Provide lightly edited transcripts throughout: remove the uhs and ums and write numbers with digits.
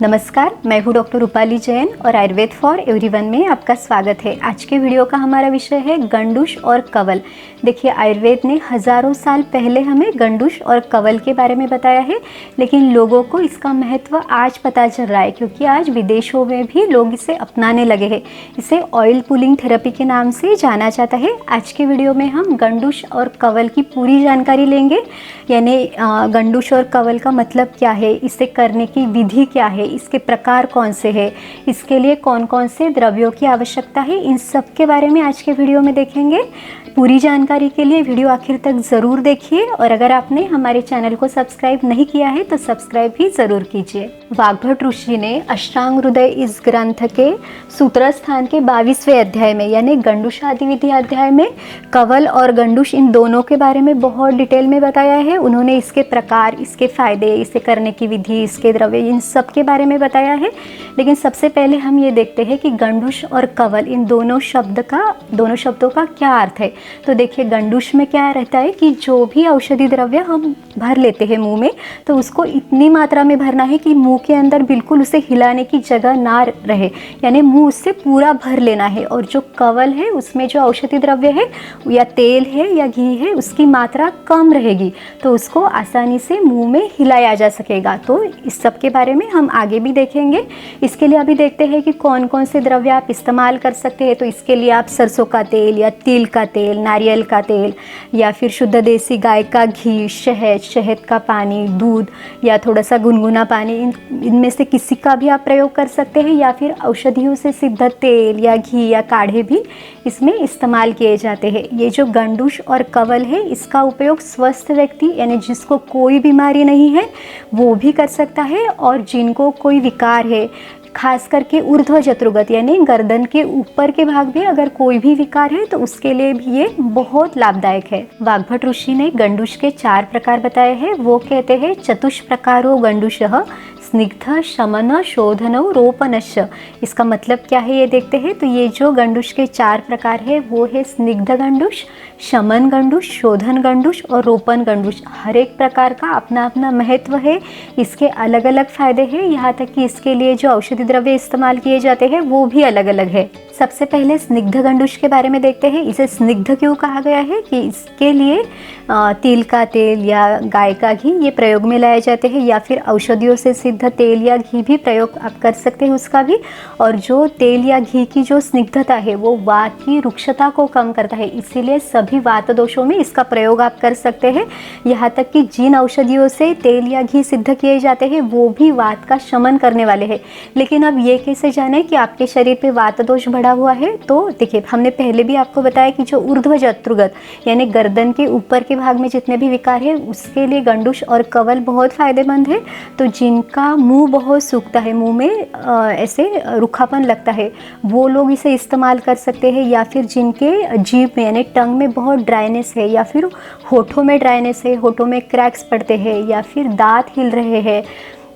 नमस्कार, मैं हूँ डॉक्टर रूपाली जैन और आयुर्वेद फॉर एवरीवन में आपका स्वागत है। आज के वीडियो का हमारा विषय है गंडूश और कवल। देखिए, आयुर्वेद ने हज़ारों साल पहले हमें गंडूश और कवल के बारे में बताया है, लेकिन लोगों को इसका महत्व आज पता चल रहा है क्योंकि आज विदेशों में भी लोग इसे अपनाने लगे हैं। इसे ऑयल पुलिंग थेरेपी के नाम से जाना जाता है। आज के वीडियो में हम गंडूश और कवल की पूरी जानकारी लेंगे, यानी गंडूश और कवल का मतलब क्या है, इसे करने की विधि क्या है, इसके प्रकार कौन से हैं, इसके लिए कौन कौन से द्रव्यों की आवश्यकता है, इन सब के बारे में आज के वीडियो में देखेंगे। पूरी जानकारी के लिए वीडियो आखिर तक ज़रूर देखिए और अगर आपने हमारे चैनल को सब्सक्राइब नहीं किया है तो सब्सक्राइब भी ज़रूर कीजिए। वाग्भट ऋषि ने अष्टांग हृदय इस ग्रंथ के सूत्र स्थान के 22वें अध्याय में, यानी गंडूशादि विधि अध्याय में, कवल और गंडूश इन दोनों के बारे में बहुत डिटेल में बताया है। उन्होंने इसके प्रकार, इसके फायदे, इसे करने की विधि, इसके द्रव्य, इन सब के बारे में बताया है। लेकिन सबसे पहले हम ये देखते हैं कि गंडूश और कवल इन दोनों शब्दों का क्या अर्थ है। तो देखिए, गंडूश में क्या रहता है कि जो भी औषधि द्रव्य हम भर लेते हैं मुंह में, तो उसको इतनी मात्रा में भरना है कि मुंह के अंदर बिल्कुल उसे हिलाने की जगह ना रहे, यानी मुंह उससे पूरा भर लेना है। और जो कवल है उसमें जो औषधि द्रव्य है या तेल है या घी है, उसकी मात्रा कम रहेगी, तो उसको आसानी से मुंह में हिलाया जा सकेगा। तो इस सब के बारे में हम आगे भी देखेंगे। इसके लिए अभी देखते हैं कि कौन कौन से द्रव्य आप इस्तेमाल कर सकते हैं। तो इसके लिए आप सरसों का तेल या तिल का तेल, नारियल का तेल या फिर शुद्ध देसी गाय का घी, शहद का पानी, दूध या थोड़ा सा गुनगुना पानी, इनमें से किसी का भी आप प्रयोग कर सकते हैं। या फिर औषधियों से सिद्ध तेल या घी या काढ़े भी इसमें इस्तेमाल किए जाते हैं। ये जो गंडूश और कवल है, इसका उपयोग स्वस्थ व्यक्ति, यानी जिसको कोई बीमारी नहीं है, वो भी कर सकता है। और जिनको कोई विकार है, खास करके ऊर्ध्व जत्रुगत यानी गर्दन के ऊपर के भाग में अगर कोई भी विकार है, तो उसके लिए भी ये बहुत लाभदायक है। वाग्भट ऋषि ने गंडूश के 4 प्रकार बताए हैं। वो कहते हैं, चतुष्प्रकारो गंडूशः स्निग्ध शमन शोधन रोपनश्च। इसका मतलब क्या है ये देखते हैं। तो ये जो गंडूश के 4 प्रकार है वो है स्निग्ध गंडूश, शमन गंडूश, शोधन गंडूश और रोपन गंडूश। हर एक प्रकार का अपना अपना महत्व है, इसके अलग अलग फायदे हैं। यहाँ तक कि इसके लिए जो औषधि द्रव्य इस्तेमाल किए जाते हैं वो भी अलग अलग है। सबसे पहले स्निग्ध गंडूश के बारे में देखते हैं। इसे स्निग्ध क्यों कहा गया है कि इसके लिए तिल का तेल या गाय का घी ये प्रयोग में लाए जाते हैं, या फिर औषधियों से सिद्ध तेल या घी भी प्रयोग आप कर सकते हैं उसका भी। और जो तेल या घी की जो स्निग्धता है वो वात की रुक्षता को कम करता है, इसीलिए सभी वात दोषों में इसका प्रयोग आप कर सकते हैं। यहाँ तक कि जिन औषधियों से तेल या घी सिद्ध किए जाते हैं वो भी वात का शमन करने वाले हैं। लेकिन अब ये कैसे जाने कि आपके शरीर पे वात दोष बढ़ा हुआ है। तो देखिए, हमने पहले भी आपको बताया कि जो ऊर्ध्व जत्रुगत यानी गर्दन के ऊपर के भाग में जितने भी विकार है, उसके लिए गंडूश और कवल बहुत फायदेमंद है। तो जिनका मुंह बहुत सूखता है, मुंह में ऐसे रूखापन लगता है, वो लोग इसे इस्तेमाल कर सकते हैं। या फिर जिनके जीभ में यानी टंग में बहुत ड्राइनेस है, या फिर होठों में ड्राइनेस है, होठों में क्रैक्स पड़ते हैं, या फिर दांत हिल रहे हैं,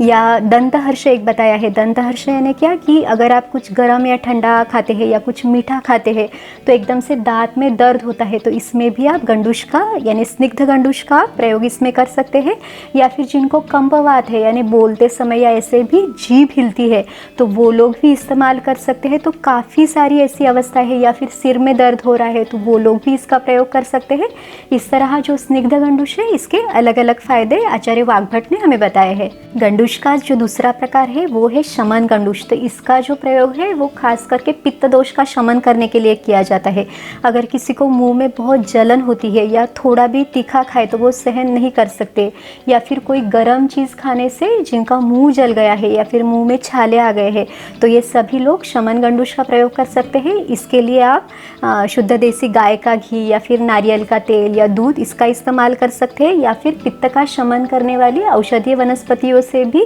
या दंतहर्ष एक बताया है। दंतहर्ष यानी क्या कि अगर आप कुछ गर्म या ठंडा खाते हैं या कुछ मीठा खाते हैं तो एकदम से दांत में दर्द होता है, तो इसमें भी आप गंडूश का यानी स्निग्ध गंडूश का प्रयोग इसमें कर सकते हैं। या फिर जिनको कंपवात है, यानी बोलते समय या ऐसे भी जीभ हिलती है, तो वो लोग भी इस्तेमाल कर सकते हैं। तो काफ़ी सारी ऐसी अवस्था है। या फिर सिर में दर्द हो रहा है तो वो लोग भी इसका प्रयोग कर सकते हैं। इस तरह जो स्निग्ध गंडूश है, इसके अलग अलग फायदे आचार्य वाग्भट ने हमें बताए हैं। गंडूश का जो दूसरा प्रकार है वो है शमन गंडूश। तो इसका जो प्रयोग है वो खास करके पित्त दोष का शमन करने के लिए किया जाता है। अगर किसी को मुंह में बहुत जलन होती है या थोड़ा भी तीखा खाए तो वो सहन नहीं कर सकते, या फिर कोई गर्म चीज़ खाने से जिनका मुंह जल गया है या फिर मुंह में छाले आ गए हैं, तो ये सभी लोग शमन गंडूश का प्रयोग कर सकते हैं। इसके लिए आप शुद्ध देसी गाय का घी या फिर नारियल का तेल या दूध इसका इस्तेमाल कर सकते हैं। या फिर पित्त का शमन करने वाली औषधीय वनस्पतियों से भी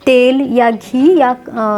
तेल या घी या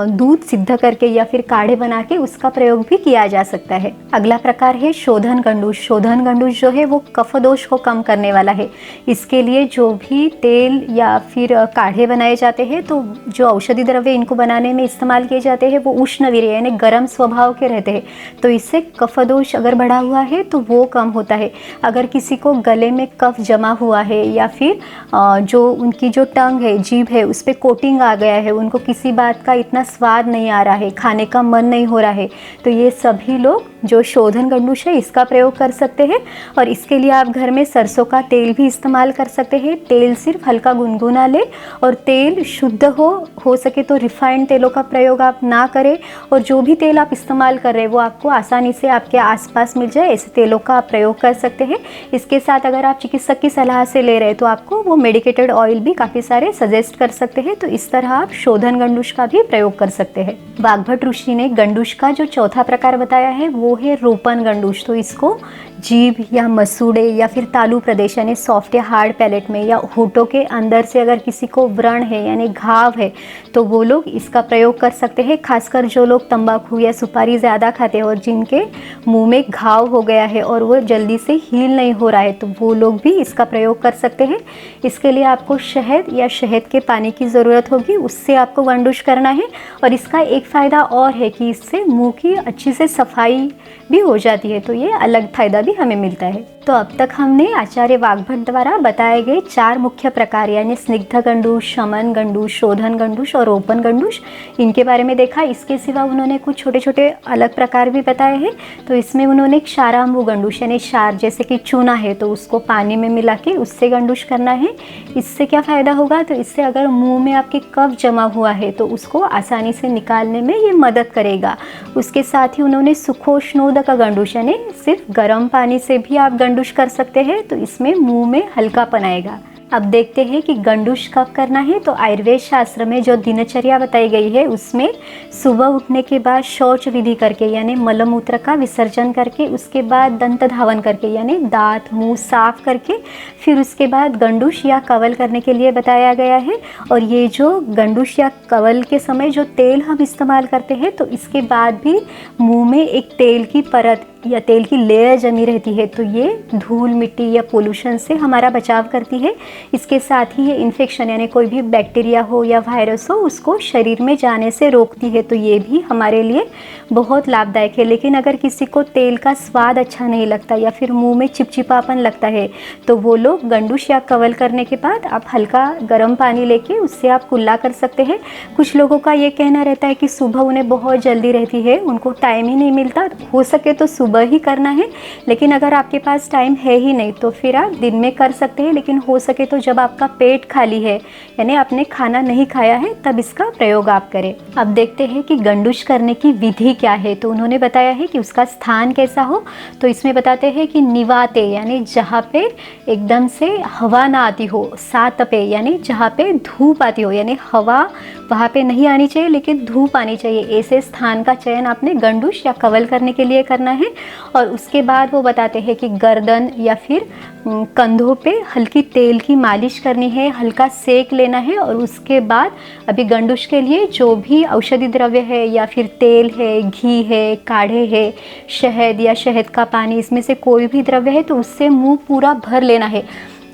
दूध सिद्ध करके या फिर काढ़े बना के उसका प्रयोग भी किया जा सकता है। अगला प्रकार है शोधन गंडूश। शोधन गंडूश जो है वो कफ दोष को कम करने वाला है। इसके लिए जो भी तेल या फिर काढ़े बनाए जाते हैं, तो जो औषधि द्रव्य इनको बनाने में इस्तेमाल किए जाते हैं वो उष्णवीर्य यानी गर्म स्वभाव के रहते हैं, तो इससे कफ दोष अगर बढ़ा हुआ है तो वो कम होता है। अगर किसी को गले में कफ जमा हुआ है या फिर जो उनकी जो टंग है, जीभ है, उस पर कोटिंग आ गया है, उनको किसी बात का इतना स्वाद नहीं आ रहा है, खाने का मन नहीं हो रहा है, तो ये सभी लोग जो शोधन गंडूश है इसका प्रयोग कर सकते हैं। और इसके लिए आप घर में सरसों का तेल भी इस्तेमाल कर सकते हैं। तेल सिर्फ हल्का गुनगुना लें और तेल शुद्ध हो सके तो रिफाइंड तेलों का प्रयोग आप ना करें, और जो भी तेल आप इस्तेमाल कर रहे हैं वो आपको आसानी से आपके आसपास मिल जाए, ऐसे तेलों का आप प्रयोग कर सकते हैं। इसके साथ अगर आप चिकित्सक की सलाह से ले रहे हैं तो आपको वो मेडिकेटेड ऑयल भी काफ़ी सारे सजेस्ट कर सकते हैं। तो इस तरह आप शोधन गंडूश का भी प्रयोग कर सकते हैं। वाग्भट ऋषि ने गंडूश का जो चौथा प्रकार बताया है वो है रोपन गंडूश। तो इसको जीभ या मसूड़े या फिर तालू प्रदेश यानी सॉफ्ट या हार्ड पैलेट में या होठों के अंदर से अगर किसी को व्रण है यानी घाव है तो वो लोग इसका प्रयोग कर सकते हैं। खासकर जो लोग तंबाकू या सुपारी ज़्यादा खाते हैं और जिनके मुंह में घाव हो गया है और वो जल्दी से हील नहीं हो रहा है तो वो लोग भी इसका प्रयोग कर सकते हैं। इसके लिए आपको शहद या शहद के पानी की ज़रूरत होगी, उससे आपको गंडूश करना है। और इसका एक फ़ायदा और है कि इससे मुंह की अच्छी से सफाई भी हो जाती है, तो ये अलग फ़ायदा भी हमें मिलता है। तो अब तक हमने आचार्य वाग्भट द्वारा बताए गए 4 मुख्य प्रकार यानी स्निग्ध गंडूश, शमन गंडूश, शोधन गंडूश और रोपन गंडूश, इनके बारे में देखा। इसके सिवा उन्होंने कुछ छोटे छोटे अलग प्रकार भी बताए हैं। तो इसमें उन्होंने क्षाराम्बु गंडूश यानी क्षार जैसे कि चूना है तो उसको पानी में मिला के उससे गंडूश करना है। इससे क्या फ़ायदा होगा, तो इससे अगर मुँह में आपके कफ जमा हुआ है तो उसको आसानी से निकालने में ये मदद करेगा। उसके साथ ही उन्होंने सुखोष्णोदक गंडूश यानी सिर्फ गर्म पानी से भी आप गंडूश कर सकते हैं, तो इसमें मुंह में हल्कापन आएगा। अब देखते हैं कि गंडूश कब करना है। तो आयुर्वेद शास्त्र में जो दिनचर्या बताई गई है उसमें सुबह उठने के बाद शौच विधि करके यानी मलमूत्र का विसर्जन करके, उसके बाद दंत धावन करके यानी दांत मुंह साफ करके, फिर उसके बाद गंडूश या कवल करने के लिए बताया गया है। और ये जो गंडूश या कवल के समय जो तेल हम इस्तेमाल करते हैं तो इसके बाद भी मुंह में एक तेल की परत या तेल की लेयर जमी रहती है, तो ये धूल मिट्टी या पोल्यूशन से हमारा बचाव करती है। इसके साथ ही ये इन्फेक्शन यानी कोई भी बैक्टीरिया हो या वायरस हो उसको शरीर में जाने से रोकती है, तो ये भी हमारे लिए बहुत लाभदायक है। लेकिन अगर किसी को तेल का स्वाद अच्छा नहीं लगता या फिर मुंह में चिपचिपापन लगता है तो वो लोग गंडूश या कवल करने के बाद आप हल्का गर्म पानी लेके उससे आप कुल्ला कर सकते हैं। कुछ लोगों का ये कहना रहता है कि सुबह उन्हें बहुत जल्दी रहती है, उनको टाइम ही नहीं मिलता, हो सके तो सुबह ही करना है। लेकिन अगर आपके पास टाइम है ही नहीं तो फिर आप दिन में कर सकते हैं, लेकिन हो सके तो जब आपका पेट खाली है यानी आपने खाना नहीं खाया है तब इसका प्रयोग आप करें। अब देखते हैं कि गंडूश करने की विधि क्या है। तो उन्होंने बताया है कि उसका स्थान कैसा हो। तो इसमें बताते हैं कि निवाते यानी जहाँ पे एकदम से हवा ना आती हो, सातपे यानी जहाँ पे धूप आती हो यानी हवा वहाँ पे नहीं आनी चाहिए लेकिन धूप आनी चाहिए, ऐसे स्थान का चयन आपने गंडूश या कवल करने के लिए करना है। और उसके बाद वो बताते हैं कि गर्दन या फिर कंधों पे हल्की तेल की मालिश करनी है, हल्का सेक लेना है। और उसके बाद अभी गंडूश के लिए जो भी औषधि द्रव्य है या फिर तेल है, घी है, काढ़े है, शहद या शहद का पानी, इसमें से कोई भी द्रव्य है तो उससे मुंह पूरा भर लेना है।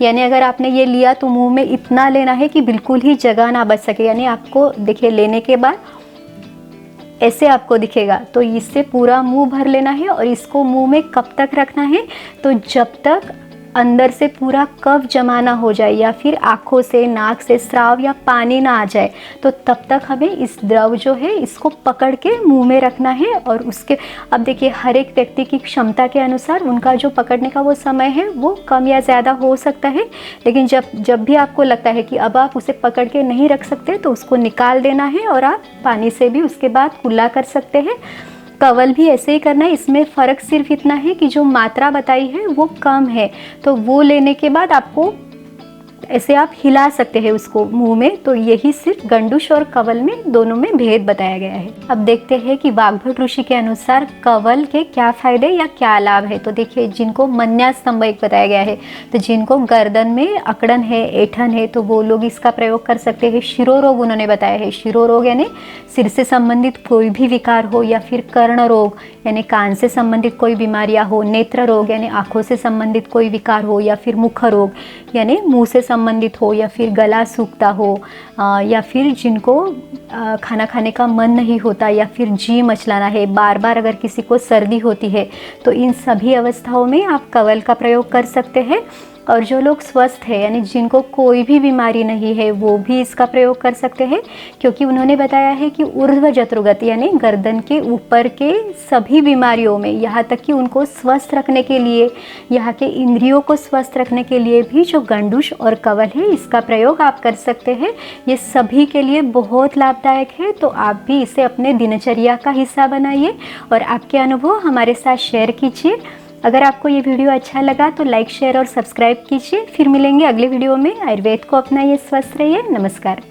यानी अगर आपने ये लिया तो मुंह में इतना लेना है कि बिल्कुल ही जगह ना बच सके, यानी आपको देखिए लेने के बाद ऐसे आपको दिखेगा, तो इससे पूरा मुंह भर लेना है। और इसको मुंह में कब तक रखना है, तो जब तक अंदर से पूरा कफ जमा ना हो जाए या फिर आँखों से नाक से स्राव या पानी ना आ जाए, तो तब तक हमें इस द्रव जो है इसको पकड़ के मुंह में रखना है। और उसके अब देखिए हर एक व्यक्ति की क्षमता के अनुसार उनका जो पकड़ने का वो समय है वो कम या ज़्यादा हो सकता है, लेकिन जब भी आपको लगता है कि अब आप उसे पकड़ के नहीं रख सकते तो उसको निकाल देना है और आप पानी से भी उसके बाद कुल्ला कर सकते हैं। कवल भी ऐसे ही करना है। इसमें फ़र्क सिर्फ इतना है कि जो मात्रा बताई है वो कम है, तो वो लेने के बाद आपको ऐसे आप हिला सकते हैं उसको मुंह में। तो यही सिर्फ गंडूश और कवल में दोनों में भेद बताया गया है। अब देखते हैं कि वाग्भट ऋषि के अनुसार कवल के क्या फायदे या क्या लाभ है। तो देखिए जिनको मन्यास्तंभ एक बताया गया है, तो जिनको गर्दन में अकड़न है, ऐठन है, तो वो लोग इसका प्रयोग कर सकते हैं। शिरोरोग उन्होंने बताया है, शिरोरोग यानी सिर से संबंधित कोई भी विकार हो, या फिर कर्ण रोग यानी कान से संबंधित कोई बीमारियां हो, नेत्र रोग यानी आँखों से संबंधित कोई विकार हो, या फिर मुख रोग यानी मुंह से संबंधित हो, या फिर गला सूखता हो, या फिर जिनको खाना खाने का मन नहीं होता, या फिर जी मचलाना है, बार बार अगर किसी को सर्दी होती है, तो इन सभी अवस्थाओं में आप कवल का प्रयोग कर सकते हैं। और जो लोग स्वस्थ हैं यानी जिनको कोई भी बीमारी नहीं है वो भी इसका प्रयोग कर सकते हैं, क्योंकि उन्होंने बताया है कि ऊर्ध्व जत्रुगत यानी गर्दन के ऊपर के सभी बीमारियों में, यहाँ तक कि उनको स्वस्थ रखने के लिए, यहाँ के इंद्रियों को स्वस्थ रखने के लिए भी जो गंडूश और कवल है इसका प्रयोग आप कर सकते हैं। ये सभी के लिए बहुत लाभदायक है, तो आप भी इसे अपने दिनचर्या का हिस्सा बनाइए और आपके अनुभव हमारे साथ शेयर कीजिए। अगर आपको ये वीडियो अच्छा लगा तो लाइक, शेयर और सब्सक्राइब कीजिए। फिर मिलेंगे अगले वीडियो में। आयुर्वेद को अपनाइए, स्वस्थ रहिए। नमस्कार।